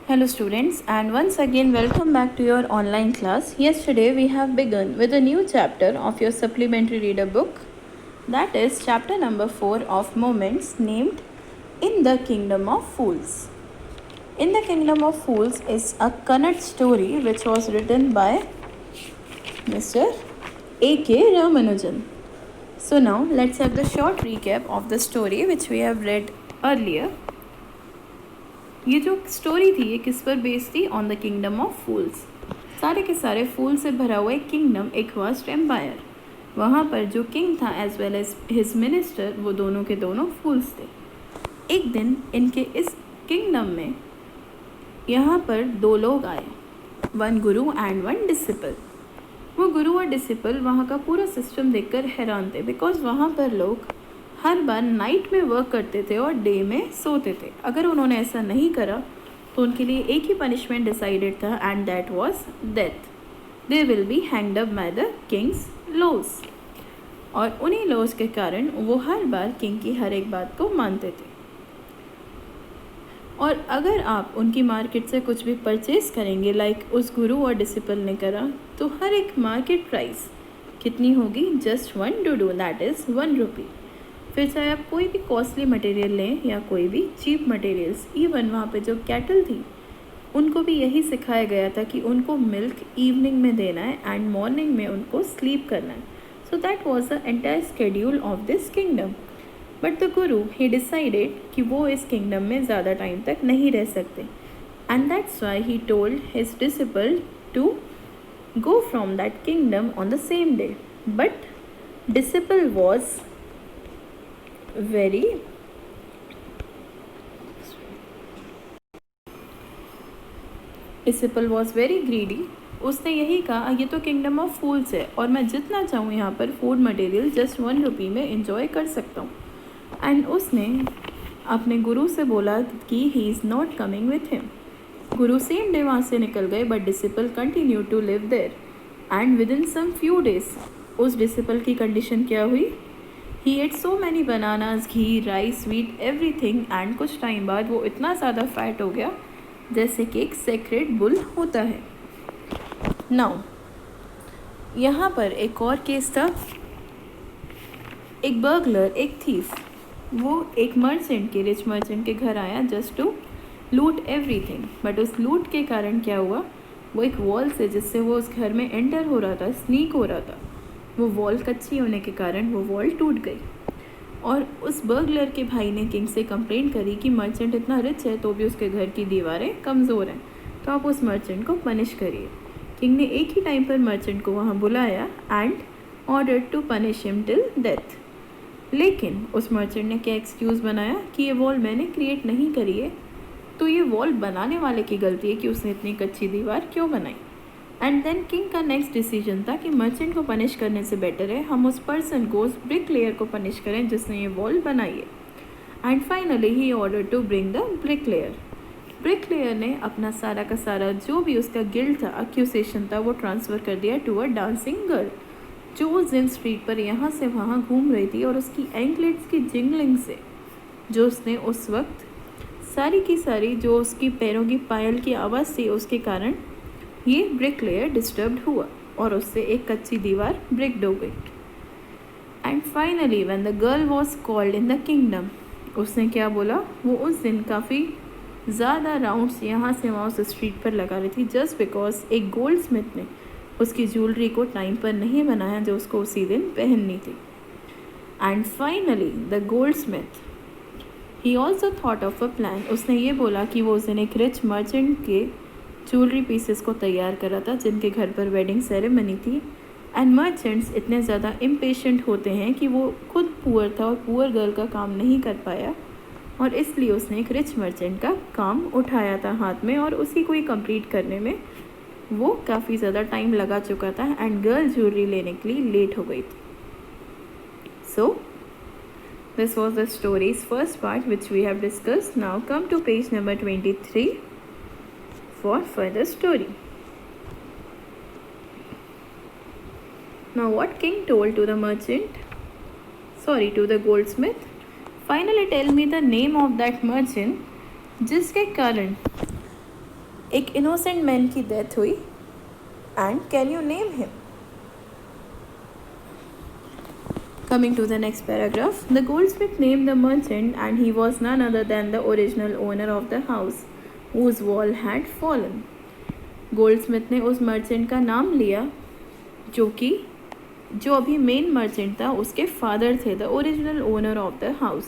Hello students, and once again welcome back to your online class. Yesterday we have begun with a new chapter of your supplementary reader book, that is chapter number 4 of Moments, named In the Kingdom of Fools. In the Kingdom of Fools is a Kannada story which was written by Mr. A.K. Ramanujan. So now let's have the short recap of the story which we have read earlier. ये जो story थी ये किस पर based थी? On the kingdom of फूल्स। सारे के सारे फूल से भरा हुआ एक किंगडम, एक वास्ट एम्पायर। वहाँ पर जो किंग था as well as his minister, वो दोनों के दोनों फूल्स थे। एक दिन इनके इस किंगडम में यहाँ पर दो लोग आए, one Guru and one disciple. वो गुरु और डिसिपल वहाँ का पूरा सिस्टम देखकर हैरान थे, बिकॉज वहाँ पर लोग हर बार नाइट में वर्क करते थे और डे में सोते थे। अगर उन्होंने ऐसा नहीं करा तो उनके लिए एक ही पनिशमेंट डिसाइडेड था, and that was death. They will be hanged up by the king's laws. और उन्हीं लॉज के कारण वो हर बार किंग की हर एक बात को मानते थे। और अगर आप उनकी मार्केट से कुछ भी परचेज करेंगे, लाइक उस गुरु और डिसिपल ने करा, तो हर एक मार्केट प्राइस कितनी होगी? जस्ट 1 डूडू, दैट इज़ 1 रुपी। फिर चाहे आप कोई भी कॉस्टली मटेरियल लें या कोई भी चीप मटेरियल्स, इवन वहाँ पे जो कैटल थी उनको भी यही सिखाया गया था कि उनको मिल्क इवनिंग में देना है एंड मॉर्निंग में उनको स्लीप करना है। So that was the entire schedule of this kingdom. But the Guru he decided कि वो इस किंगडम में ज़्यादा टाइम तक नहीं रह सकते, and that's why he told his disciple to go from that kingdom on the same day. But disciple was very greedy. उसने यही कहा ये तो किंगडम ऑफ फूल्स है और मैं जितना चाहूँ यहाँ पर फूड मटेरियल जस्ट 1 रुपी में इंजॉय कर सकता हूँ। एंड उसने अपने गुरु से बोला कि he is not coming with him. गुरु सेम डे वहाँ से निकल गए, but disciple continue to live there. And within some few days उस डिसिपल की कंडीशन क्या हुई? He ate so many bananas, ghee, rice, sweet, everything, and कुछ टाइम बाद वो इतना ज़्यादा फैट हो गया जैसे कि एक सेक्रेड बुल होता है। नाउ यहाँ पर एक और केस था। एक बर्गलर, एक थीफ, वो एक मर्चेंट के, रिच मर्चेंट के घर आया just to loot everything. But उस लूट के कारण क्या हुआ? वो एक वॉल से जिससे वो उस घर में एंटर हो रहा था, स्नीक हो रहा था, वो वॉल कच्ची होने के कारण वो वॉल टूट गई। और उस बर्गलर के भाई ने किंग से कंप्लेंट करी कि मर्चेंट इतना रिच है तो भी उसके घर की दीवारें कमज़ोर हैं, तो आप उस मर्चेंट को पनिश करिए। किंग ने एक ही टाइम पर मर्चेंट को वहाँ बुलाया and order to punish him till death. लेकिन उस मर्चेंट ने क्या एक्सक्यूज़ बनाया कि ये वॉल मैंने क्रिएट नहीं करी है, तो ये वॉल बनाने वाले की गलती है कि उसने इतनी कच्ची दीवार क्यों बनाई। एंड देन किंग का नेक्स्ट डिसीजन था कि मर्चेंट को पनिश करने से बेटर है हम उस पर्सन को, उस ब्रिक लेयर को पनिश करें जिसने ये वॉल बनाई है। And finally he order to bring the brick layer. Brick layer ने अपना सारा का सारा जो भी उसका गिल्ट था, अक्यूजेशन था, वो ट्रांसफ़र कर दिया टू अ डांसिंग गर्ल जो उस दिन स्ट्रीट पर यहाँ से वहाँ घूम रही थी, और उसकी एंकलेट्स की जिंगलिंग से जो उसने उस वक्त सारी की सारी जो उसकी पैरों की पायल की आवाज़ थी उसके कारण ये ब्रिक लेयर डिस्टर्ब्ड हुआ और उससे एक कच्ची दीवार ब्रेक हो गई। And finally when the girl was called in the kingdom, उसने क्या बोला? वो उस दिन काफ़ी ज़्यादा राउंड्स यहाँ से वहाँ उस स्ट्रीट पर लगा रही थी जस्ट बिकॉज एक गोल्ड स्मिथ ने उसकी ज्वेलरी को टाइम पर नहीं बनाया जो उसको उसी दिन पहननी थी। And finally the gold Smith he also thought of a plan. उसने ये बोला कि वो उस दिन एक रिच मर्चेंट के ज्वेलरी पीसेस को तैयार करा था जिनके घर पर वेडिंग सेरेमनी थी। एंड मर्चेंट्स इतने ज़्यादा इम्पेशेंट होते हैं कि वो खुद पुअर था और पुअर गर्ल का काम नहीं कर पाया, और इसलिए उसने एक रिच मर्चेंट का काम उठाया था हाथ में, और उसी को ही कंप्लीट करने में वो काफ़ी ज़्यादा टाइम लगा चुका था एंड गर्ल ज्वेलरी लेने के लिए लेट हो गई थी। So this was the story's first part which we have discussed. Now come to page number 23 for further story. Now what king told to the merchant, to the goldsmith, finally tell me the name of that merchant जिसके कारण एक innocent man की death हुई, and can you name him? Coming to the next paragraph, the goldsmith named the merchant, and he was none other than the original owner of the house whose wall had fallen. Goldsmith ने उस merchant का नाम लिया जो अभी main merchant था, उसके father थे, the original owner of the house.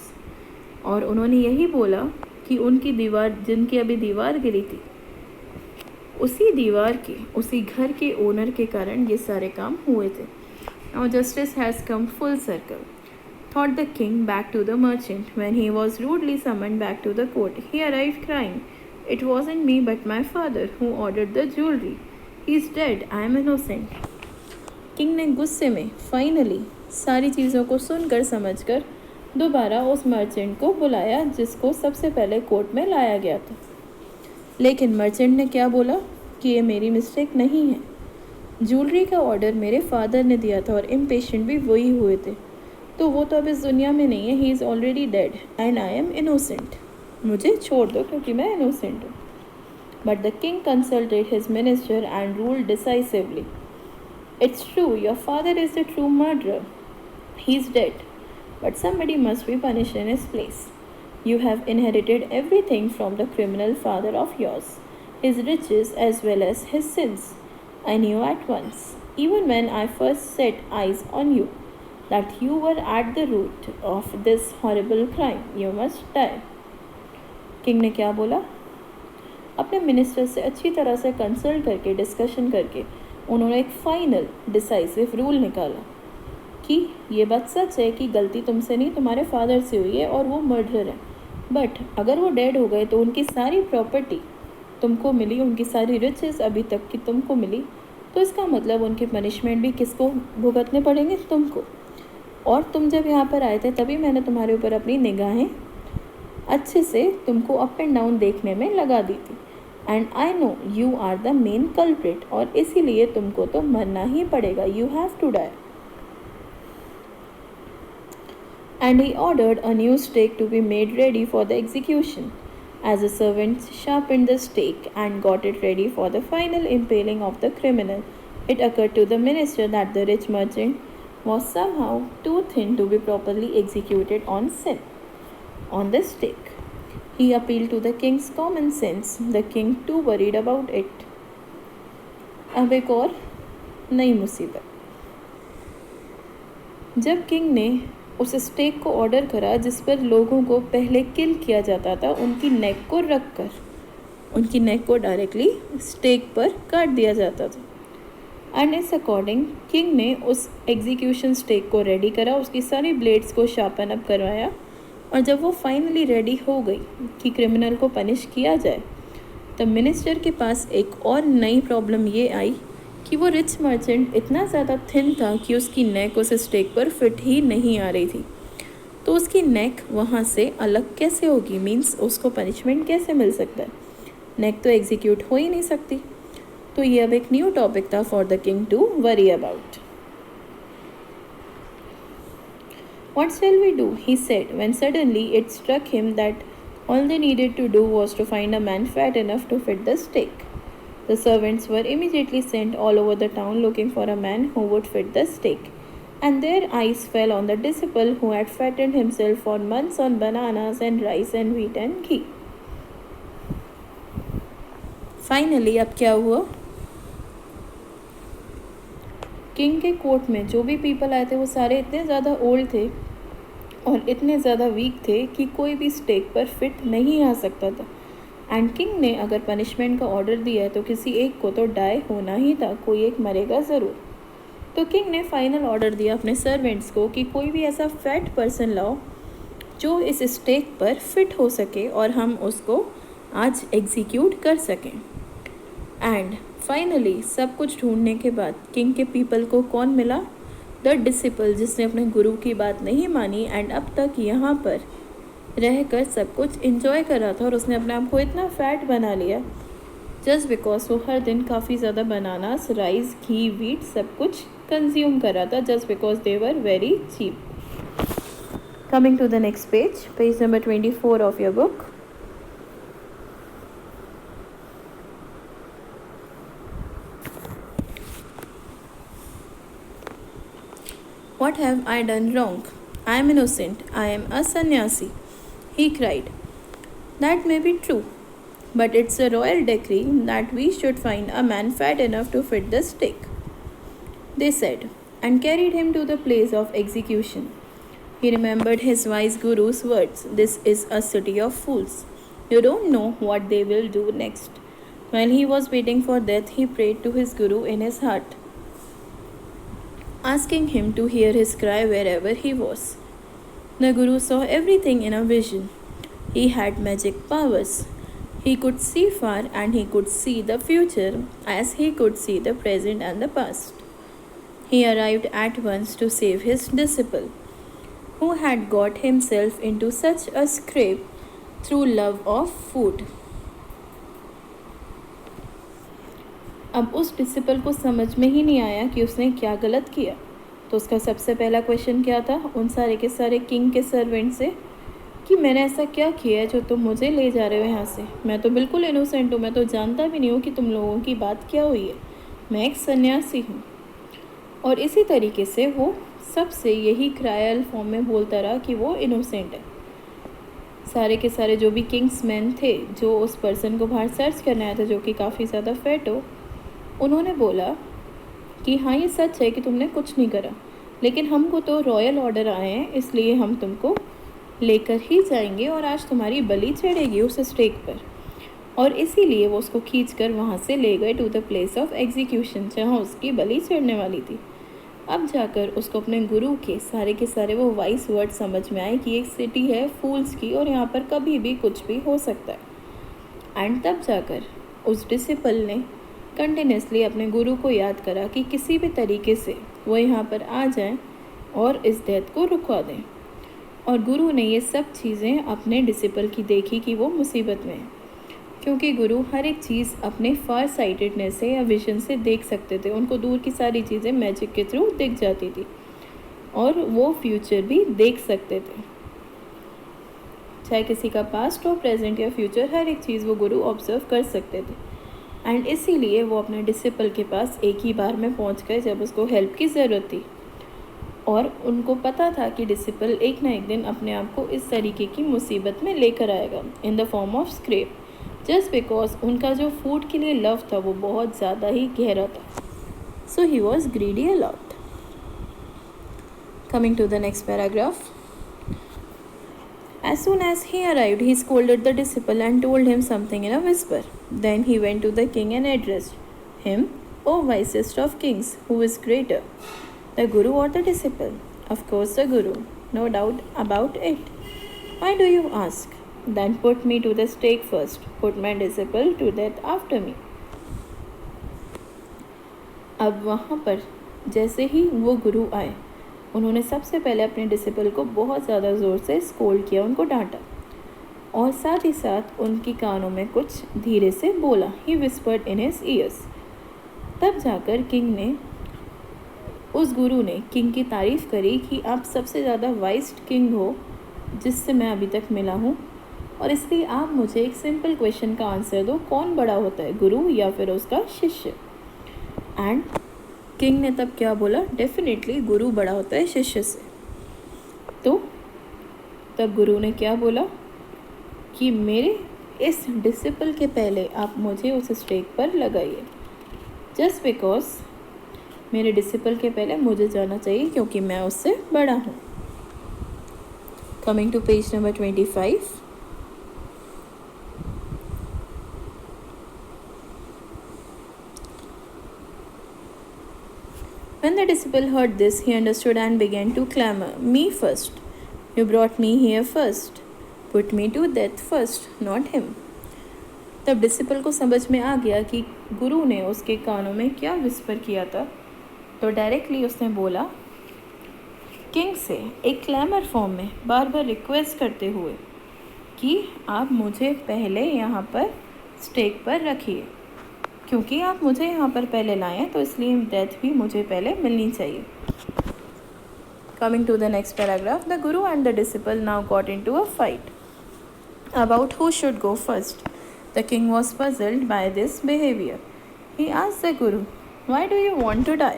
और उन्होंने यही बोला कि उनकी दीवार, जिनकी अभी दीवार गिरी थी, उसी घर के ओनर के कारण ये सारे काम हुए थे। Now justice has come full circle, thought the king back to the merchant when he was rudely summoned back to the court. He arrived crying, "It wasn't me but my father who ordered the jewelry. He's dead. I am innocent." King ने गुस्से में finally सारी चीज़ों को सुनकर समझकर दोबारा उस मर्चेंट को बुलाया जिसको सबसे पहले कोर्ट में लाया गया था। लेकिन मर्चेंट ने क्या बोला कि ये मेरी मिस्टेक नहीं है, ज्वेलरी का ऑर्डर मेरे फादर ने दिया था और इम्पेशेंट भी वही हुए थे, तो वो तो अब इस दुनिया में नहीं है, he is already dead and I am innocent, मुझे छोड़ दो क्योंकि मैं इनोसेंट हूँ। But the king consulted his minister and ruled decisively, it's true, your father is the true murderer, he is dead, but somebody must be punished in his place. You have inherited everything from the criminal father of yours, his riches as well as his sins. I knew at once, even when I first set eyes on you, that you were at the root of this horrible crime. You must die. King ने क्या बोला? अपने minister से अच्छी तरह से consult करके, discussion करके उन्होंने एक फाइनल डिसाइसिव रूल निकाला कि ये बात सच है कि गलती तुमसे नहीं, तुम्हारे फादर से हुई है और वो मर्डरर है, बट अगर वो डेड हो गए तो उनकी सारी प्रॉपर्टी तुमको मिली, उनकी सारी रिचेस अभी तक की तुमको मिली, तो इसका मतलब उनके पनिशमेंट भी किसको भुगतने पड़ेंगे? तुमको। और तुम जब यहाँ पर आए थे तभी मैंने तुम्हारे ऊपर अपनी निगाहें अच्छे से तुमको अप एंड डाउन देखने में लगा दी थी, and I know you are the main culprit, और इसीलिए तुमको तो मरना ही पड़ेगा, you have to die. And he ordered a new stake to be made ready for the execution. As the servants sharpened the stake and got it ready for the final impaling of the criminal, it occurred to the minister that the rich merchant was somehow too thin to be properly executed on the stake. He appealed to the king's common sense. The king too worried about it. अब एक और नई मुसीबत. जब king ने उस stake को order करा जिस पर लोगों को पहले किल किया जाता था, उनकी नेक को रखकर उनकी नेक को डायरेक्टली स्टेक पर काट दिया जाता था। एंड इस अकॉर्डिंग किंग ने उस एग्जीक्यूशन स्टेक को रेडी करा, उसकी सारी ब्लेड्स को शार्पन अप करवाया, और जब वो फाइनली रेडी हो गई कि क्रिमिनल को पनिश किया जाए, तब मिनिस्टर के पास एक और नई प्रॉब्लम ये आई कि वो रिच मर्चेंट इतना ज़्यादा थिन था कि उसकी नेक उस स्टेक पर फिट ही नहीं आ रही थी। तो उसकी नेक वहाँ से अलग कैसे होगी, मीन्स उसको पनिशमेंट कैसे मिल सकता है? नेक तो एग्जीक्यूट हो ही नहीं सकती। तो ये अब एक न्यू टॉपिक था for the king to worry about. What shall we do? He said, when suddenly it struck him that all they needed to do was to find a man fat enough to fit the stake. The servants were immediately sent all over the town looking for a man who would fit the stake, and their eyes fell on the disciple who had fattened himself for months on bananas and rice and wheat and ghee. Finally, अब क्या हुआ? King के court में जो भी people आए थे वो सारे इतने ज़्यादा ओल्ड थे और इतने ज़्यादा वीक थे कि कोई भी स्टेक पर फिट नहीं आ सकता था। एंड किंग ने अगर पनिशमेंट का ऑर्डर दिया है तो किसी एक को तो डाई होना ही था, कोई एक मरेगा ज़रूर। तो किंग ने फाइनल ऑर्डर दिया अपने सर्वेंट्स को कि कोई भी ऐसा फैट पर्सन लाओ जो इस स्टेक पर फिट हो सके और हम उसको आज एग्जीक्यूट कर सकें। एंड फाइनली सब कुछ ढूंढने के बाद किंग के पीपल को कौन मिला? द डिसिपल, जिसने अपने गुरु की बात नहीं मानी एंड अब तक यहाँ पर रहकर सब कुछ इन्जॉय कर रहा था, और उसने अपने आप को इतना फैट बना लिया जस्ट बिकॉज वो हर दिन काफ़ी ज़्यादा बनानास, राइस, घी, वीट सब कुछ कंज्यूम कर रहा था just because they were very cheap. Coming to the next page, page number 24 of your book. What have I done wrong? I am innocent. I am a sannyasi, he cried. That may be true, but it's a royal decree that we should find a man fat enough to fit the stake, they said, and carried him to the place of execution. He remembered his wise guru's words. This is a city of fools. You don't know what they will do next. While he was waiting for death, he prayed to his guru in his heart, asking him to hear his cry wherever he was. The guru saw everything in a vision. He had magic powers. He could see far and he could see the future as he could see the present and the past. He arrived at once to save his disciple, who had got himself into such a scrape through love of food. अब उस disciple को समझ में ही नहीं आया कि उसने क्या गलत किया। तो उसका सबसे पहला क्वेश्चन क्या था उन सारे के सारे किंग के सर्वेंट से कि मैंने ऐसा क्या किया है जो तुम मुझे ले जा रहे हो यहाँ से। मैं तो बिल्कुल इनोसेंट हूँ, मैं तो जानता भी नहीं हूँ कि तुम लोगों की बात क्या हुई है। मैं एक सन्यासी हूँ। और इसी तरीके से वो सबसे यही क्रायल फॉर्म में बोलता रहा कि वो इनोसेंट है। सारे के सारे जो भी किंग्स मैन थे जो उस पर्सन को बाहर सर्च करने आया था जो कि काफ़ी ज़्यादा फैट हो, उन्होंने बोला कि हाँ ये सच है कि तुमने कुछ नहीं करा, लेकिन हमको तो रॉयल ऑर्डर आए हैं इसलिए हम तुमको लेकर ही जाएंगे और आज तुम्हारी बलि चढ़ेगी उस स्टेक पर। और इसीलिए वो उसको खींच कर वहाँ से ले गए to the place of execution जहाँ उसकी बलि चढ़ने वाली थी। अब जाकर उसको अपने गुरु के सारे वो वाइस वर्ड समझ में आए कि एक सिटी है फूल्स की और यहाँ पर कभी भी कुछ भी हो सकता है। एंड तब जाकर उस डिसिपल ने कंटिन्यूसली अपने गुरु को याद करा कि किसी भी तरीके से वो यहाँ पर आ जाएं और इस डेथ को रुकवा दें। और गुरु ने ये सब चीज़ें अपने डिसिपल की देखी कि वो मुसीबत में है, क्योंकि गुरु हर एक चीज़ अपने फार साइटेडनेस से या विजन से देख सकते थे। उनको दूर की सारी चीज़ें मैजिक के थ्रू दिख जाती थी और वो फ्यूचर भी देख सकते थे, चाहे किसी का पास्ट हो प्रेजेंट या फ्यूचर, हर एक चीज़ वो गुरु ऑब्जर्व कर सकते थे। एंड इसीलिए वो अपने डिसिपल के पास एक ही बार में पहुंच गए जब उसको हेल्प की ज़रूरत थी। और उनको पता था कि डिसिपल एक ना एक दिन अपने आप को इस तरीके की मुसीबत में लेकर आएगा in the form of scrap, just because उनका जो फूड के लिए लव था वो बहुत ज़्यादा ही गहरा था। So he was greedy a lot. Coming to the next paragraph. As soon as he arrived, he scolded the disciple and told him something in a whisper. Then he went to the king and addressed him, O wisest of kings, who is greater, the guru or the disciple? Of course the guru, no doubt about it. Why do you ask? Then put me to the stake first, put my disciple to death after me. अब वहाँ पर जैसे ही वो गुरु आए, उन्होंने सबसे पहले अपने डिसिपल को बहुत ज़्यादा ज़ोर से स्कोल्ड किया, उनको डांटा और साथ ही साथ उनकी कानों में कुछ धीरे से बोला। ही विस्पर्ड इन हिज ईयर्स। तब जाकर किंग ने, उस गुरु ने किंग की तारीफ़ करी कि आप सबसे ज़्यादा वाइज किंग हो जिससे मैं अभी तक मिला हूँ, और इसलिए आप मुझे एक सिंपल क्वेश्चन का आंसर दो, कौन बड़ा होता है, गुरु या फिर उसका शिष्य? एंड किंग ने तब क्या बोला? डेफिनेटली गुरु बड़ा होता है शिष्य से। तो तब गुरु ने क्या बोला कि मेरे इस डिसिपल के पहले आप मुझे उस स्टेक पर लगाइए, जस्ट बिकॉज मेरे डिसिपल के पहले मुझे जाना चाहिए क्योंकि मैं उससे बड़ा हूँ। Coming to page number 25। When the disciple heard this, he understood and began to clamor, Me first. You brought me here first. Put me to death first, not him. तब डिसिपल को समझ में आ गया कि गुरु ने उसके कानों में क्या विस्पर किया था। तो डायरेक्टली उसने बोला किंग से एक क्लैमर फॉर्म में बार बार रिक्वेस्ट करते हुए कि आप मुझे पहले यहाँ पर स्टेक पर रखिए, क्योंकि आप मुझे यहाँ पर पहले लाए हैं तो इसलिए डेथ भी मुझे पहले मिलनी चाहिए। Coming to the next paragraph. The guru and the disciple now got into a fight about who should go first. The king was puzzled by this behaviour. He asked the guru, why do you want to die?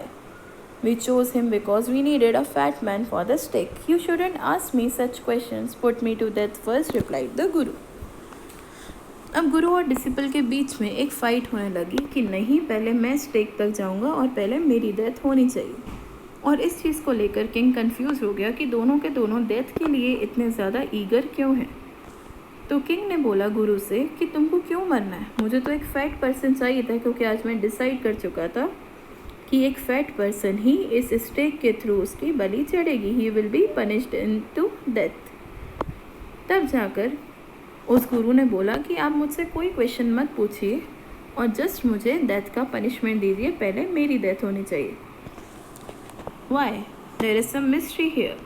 We chose him because we needed a fat man for the stake. You shouldn't ask me such questions. Put me to death first, replied the Guru. अब गुरु और disciple के बीच में एक fight होने लगी कि नहीं, पहले मैं स्टेक तक जाऊंगा और पहले मेरी डेथ होनी चाहिए। और इस चीज़ को लेकर किंग कंफ्यूज हो गया कि दोनों के दोनों डेथ के लिए इतने ज़्यादा ईगर क्यों हैं। तो किंग ने बोला गुरु से कि तुमको क्यों मरना है, मुझे तो एक फैट पर्सन चाहिए था, क्योंकि आज मैं डिसाइड कर चुका था कि एक फैट पर्सन ही इस स्टेक के थ्रू उसकी बलि चढ़ेगी। He will be punished into death. तब जाकर उस गुरु ने बोला कि आप मुझसे कोई क्वेश्चन मत पूछिए और जस्ट मुझे डेथ का पनिशमेंट दीजिए, पहले मेरी डेथ होनी चाहिए। Why? There is some mystery here.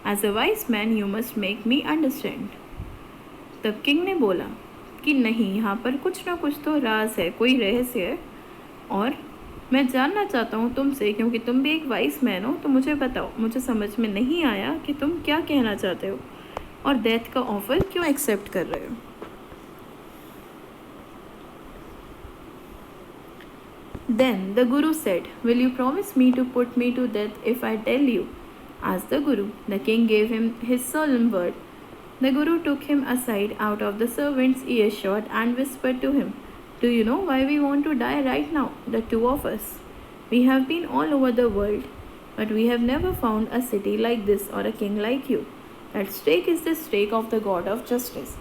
As a wise man you must make me understand. तब किंग ने बोला कि नहीं, यहाँ पर कुछ ना कुछ तो राज है, कोई रहस्य है, और मैं जानना चाहता हूँ तुमसे, क्योंकि तुम भी एक वाइज मैन हो, तो मुझे बताओ। मुझे समझ में नहीं आया कि तुम क्या कहना चाहते हो और डेथ का ऑफर क्यों एक्सेप्ट कर रहे हो। Then the Guru said, "Will you promise me to put me to death if I tell you?" asked the Guru. The king gave him his solemn word. The Guru took him aside out of the servant's earshot and whispered to him, "Do you know why we want to die right now, the two of us? We have been all over the world, but we have never found a city like this or a king like you. That stake is the stake of the God of justice.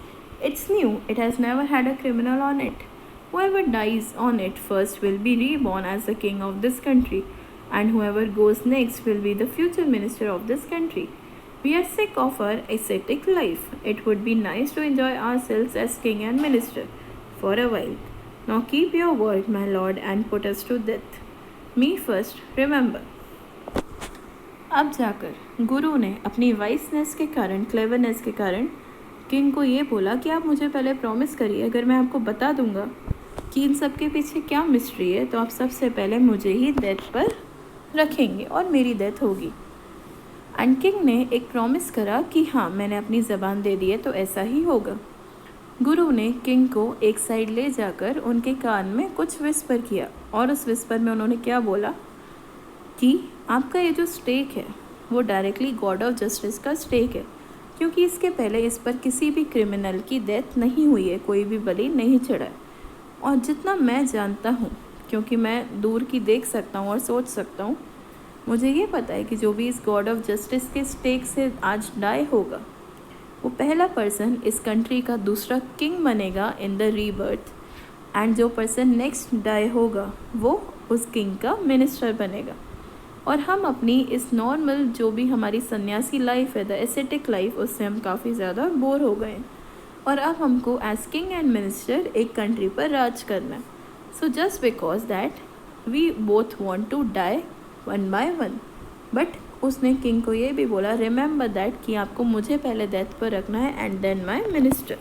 It's new, it has never had a criminal on it. Whoever dies on it first will be reborn as the king of this country, and whoever goes next will be the future minister of this country. We are sick of our ascetic life. It would be nice to enjoy ourselves as king and minister for a while. Now keep your word, my lord, and put us to death. Me first, remember." अब जाकर गुरु ने अपनी वाइसनेस के कारण, cleverness के कारण king को ये बोला कि आप मुझे पहले प्रॉमिस करिए, अगर मैं आपको बता दूंगा कि इन सब के पीछे क्या मिस्ट्री है, तो आप सबसे पहले मुझे ही डेथ पर रखेंगे और मेरी डेथ होगी। एंड किंग ने एक प्रॉमिस करा कि हाँ, मैंने अपनी ज़बान दे दी है, तो ऐसा ही होगा। गुरु ने किंग को एक साइड ले जाकर उनके कान में कुछ विस्पर किया, और उस विस्पर में उन्होंने क्या बोला कि आपका ये जो स्टेक है वो डायरेक्टली गॉड ऑफ जस्टिस का स्टेक है, क्योंकि इसके पहले इस पर किसी भी क्रिमिनल की डेथ नहीं हुई है, कोई भी बलि नहीं चढ़ा है। और जितना मैं जानता हूँ, क्योंकि मैं दूर की देख सकता हूँ और सोच सकता हूँ, मुझे ये पता है कि जो भी इस गॉड ऑफ जस्टिस के स्टेक से आज डाई होगा, वो पहला पर्सन इस कंट्री का दूसरा किंग बनेगा इन द रीबर्थ, एंड जो पर्सन नेक्स्ट डाई होगा वो उस किंग का मिनिस्टर बनेगा। और हम अपनी इस नॉर्मल जो भी हमारी सन्यासी लाइफ है, द एसेटिक लाइफ, उससे हम काफ़ी ज़्यादा बोर हो गए हैं, और अब हमको एज किंग एंड मिनिस्टर एक कंट्री पर राज करना है। So just because that we both want to die one by one. But उसने किंग को ये भी बोला, रिमेंबर दैट, कि आपको मुझे पहले डेथ पर रखना है and then my minister.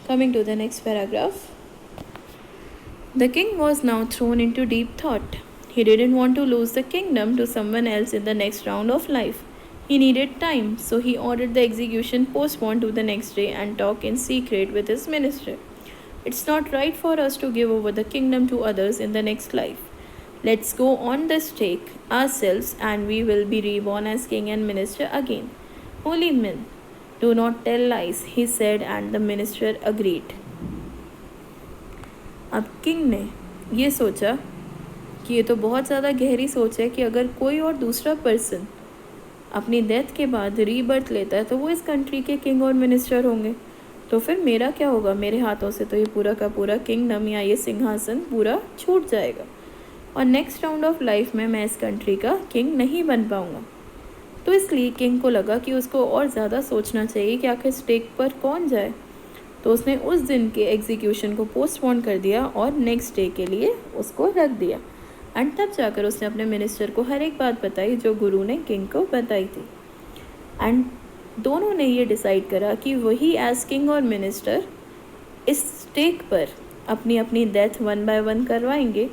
Coming to the next paragraph. The king was now thrown into deep thought. He didn't want to lose the kingdom to someone else in the next round of life. He needed time, so he ordered the execution postponed to the next day and talked in secret with his minister. It's not right for us to give over the kingdom to others in the next life. Let's go on the stake ourselves and we will be reborn as king and minister again. Holy men, do not tell lies, he said, and the minister agreed. अब king ने ये सोचा कि ये तो बहुत ज़्यादा गहरी सोच है कि अगर कोई और दूसरा पर्सन अपनी डेथ के बाद रीबर्थ लेता है तो वो इस कंट्री के किंग और मिनिस्टर होंगे, तो फिर मेरा क्या होगा? मेरे हाथों से तो ये पूरा का पूरा किंगडम या ये सिंहासन पूरा छूट जाएगा, और नेक्स्ट राउंड ऑफ लाइफ में मैं इस कंट्री का किंग नहीं बन पाऊँगा। तो इसलिए किंग को लगा कि उसको और ज़्यादा सोचना चाहिए कि आखिर स्टेक पर कौन जाए। तो उसने उस दिन के एग्जीक्यूशन को पोस्टपोन कर दिया और नेक्स्ट डे के लिए उसको रख दिया। एंड तब जाकर उसने अपने मिनिस्टर को हर एक बात बताई जो गुरु ने किंग को बताई थी। एंड दोनों ने ये डिसाइड करा कि वही एज किंग और मिनिस्टर इस स्टेक पर अपनी अपनी डेथ वन बाय वन करवाएंगे,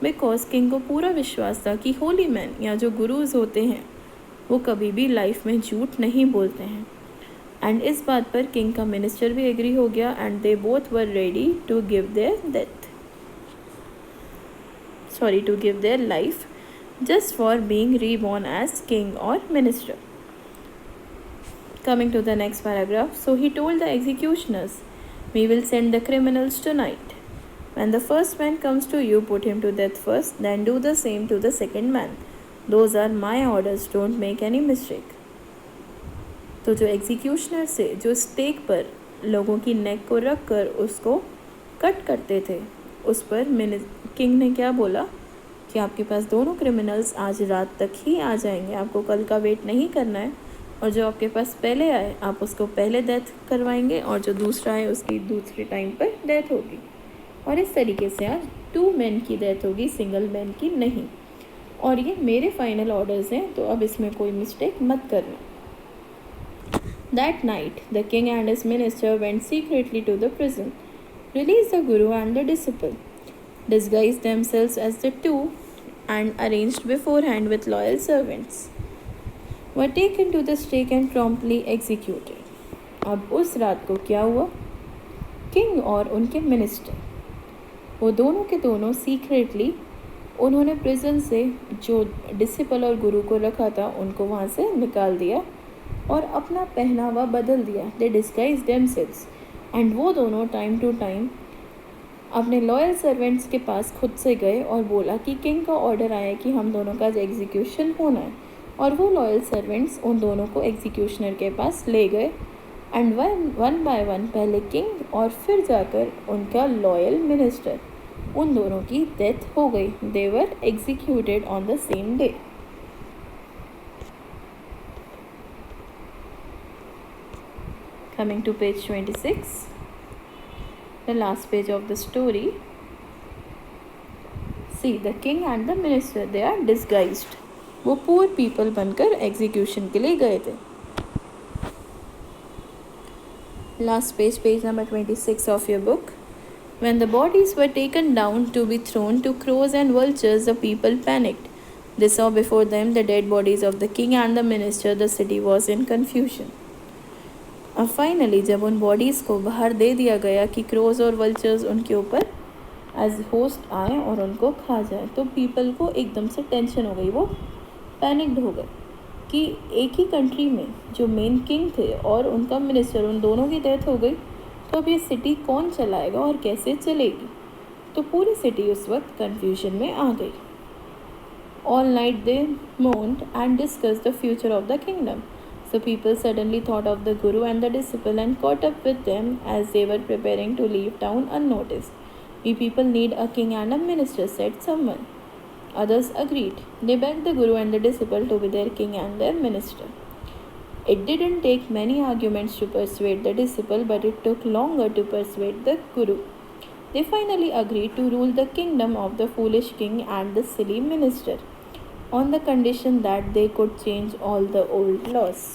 बिकॉज किंग को पूरा विश्वास था कि होली मैन या जो गुरुज होते हैं वो कभी भी लाइफ में झूठ नहीं बोलते हैं। एंड इस बात पर किंग का मिनिस्टर भी एग्री हो गया and they both were ready to give their death. to give their life just for being reborn as king or minister. Coming to the next paragraph, so he told the executioners, "We will send the criminals tonight. When the first man comes to you, put him to death first, then do the same to the second man. Those are my orders, don't make any mistake." तो जो executioner से जो stake पर लोगों की नेक को रख कर उसको कट करते थे, उस पर किंग ने क्या बोला कि आपके पास दोनों क्रिमिनल्स आज रात तक ही आ जाएंगे, आपको कल का वेट नहीं करना है, और जो आपके पास पहले आए आप उसको पहले डेथ करवाएंगे और जो दूसरा है उसकी दूसरे टाइम पर डेथ होगी। और इस तरीके से आज 2 मैन की डेथ होगी, सिंगल मैन की नहीं। और ये मेरे फाइनल ऑर्डर्स हैं, तो अब इसमें कोई मिस्टेक मत करना। That night, the king and his minister went secretly to the prison, released the guru and the disciple, disguised themselves as the two, and arranged beforehand with loyal servants, were taken to the stake and promptly executed. अब उस रात को क्या हुआ? King और उनके minister वो दोनों के दोनों सीक्रेटली उन्होंने प्रिजन से जो डिसिपल और गुरु को रखा था उनको वहाँ से निकाल दिया और अपना पहनावा बदल दिया। दे डिस्गाइज देमसेल्व्स, एंड वो दोनों टाइम टू टाइम अपने लॉयल सर्वेंट्स के पास खुद से गए और बोला कि किंग का ऑर्डर आया कि हम दोनों का एग्जीक्यूशन होना है, और वो लॉयल सर्वेंट्स उन दोनों को एग्जीक्यूशनर के पास ले गए। एंड वन बाय वन पहले किंग और फिर जाकर उनका लॉयल मिनिस्टर, उन दोनों की डेथ हो गई। They were executed on the same day. Coming to page 26, the last page of the story. See, the king and the minister, they are disguised. वो poor people बनकर execution के लिए गए थे। Last page, page number 26 of your book. When the bodies were taken down to be thrown to crows and vultures, the people panicked. They saw before them the dead bodies of the king and the minister. The city was in confusion. अब finally जब उन bodies को बाहर दे दिया गया कि crows और vultures उनके ऊपर एज होस्ट आए और उनको खा जाए, तो पीपल को एकदम से टेंशन हो गई, वो पैनिक्ड हो गए कि एक ही कंट्री में जो मेन किंग थे और उनका मिनिस्टर, उन दोनों की डेथ हो गई, तो अब ये सिटी कौन चलाएगा और कैसे चलेगी। तो पूरी सिटी उस वक्त कन्फ्यूजन में आ गई। All night they moaned and discuss the future of the kingdom. So people suddenly thought of the guru and the disciple and caught up with them as they were preparing to leave town unnoticed. We people need a king and a minister, said someone. Others agreed. They begged the guru and the disciple to be their king and their minister. It didn't take many arguments to persuade the disciple, but it took longer to persuade the guru. They finally agreed to rule the kingdom of the foolish king and the silly minister, on the condition that they could change all the old laws.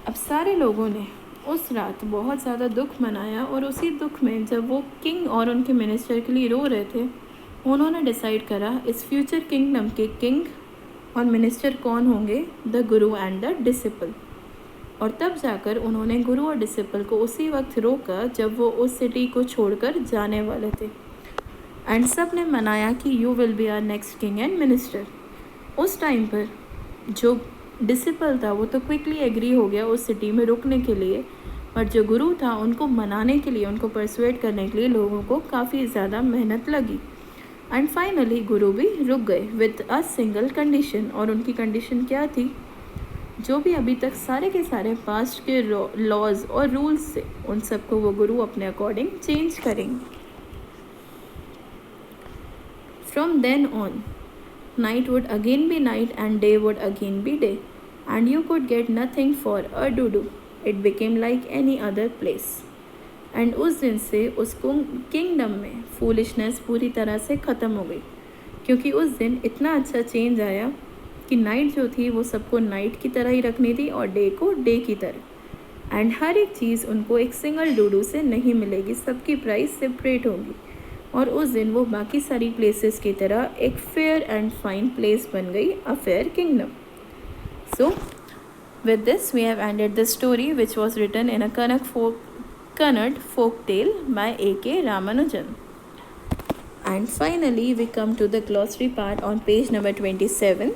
अब सारे लोगों ने उस रात बहुत ज़्यादा दुख मनाया, और उसी दुख में जब वो किंग और उनके मिनिस्टर के लिए रो रहे थे, उन्होंने डिसाइड करा इस फ्यूचर किंगडम के किंग और मिनिस्टर कौन होंगे, the guru and the disciple. और तब जाकर उन्होंने गुरु और डिसिपल को उसी वक्त रोका जब वो उस सिटी को छोड़कर जाने वाले थे, एंड सब ने मनाया कि you will be our next king and minister. उस टाइम पर जो डिसिपल था वो तो क्विकली एग्री हो गया उस सिटी में रुकने के लिए, बट जो गुरु था उनको मनाने के लिए, उनको परसुएट करने के लिए लोगों को काफ़ी ज़्यादा मेहनत लगी, एंड फाइनली गुरु भी रुक गए विद अ सिंगल कंडीशन। और उनकी कंडीशन क्या थी? जो भी अभी तक सारे के सारे पास्ट के लॉज और रूल्स थे उन सबको वो गुरु अपने अकॉर्डिंग चेंज करेंगे। From then on night would again be night and day would again be day, and you could get nothing for a doo-doo. It became like any other place. And उस दिन से उस kingdom में foolishness पूरी तरह से ख़त्म हो गई, क्योंकि उस दिन इतना अच्छा चेंज आया कि नाइट जो थी वो सबको नाइट की तरह ही रखनी थी और डे को डे की तरह, एंड हर एक चीज़ उनको एक सिंगल डूडू से नहीं मिलेगी, सबकी प्राइस सेपरेट होगी। और उस दिन वो बाकी सारी प्लेसेस की तरह एक फेयर एंड फाइन प्लेस बन गई, a fair kingdom. So with this we have ended the story which was written in a Kannada folk tale by A.K. Ramanujan. And finally, we come to the glossary part on page number 27,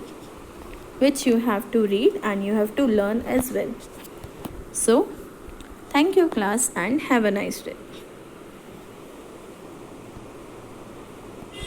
which you have to read and you have to learn as well. So, thank you, class, and have a nice day.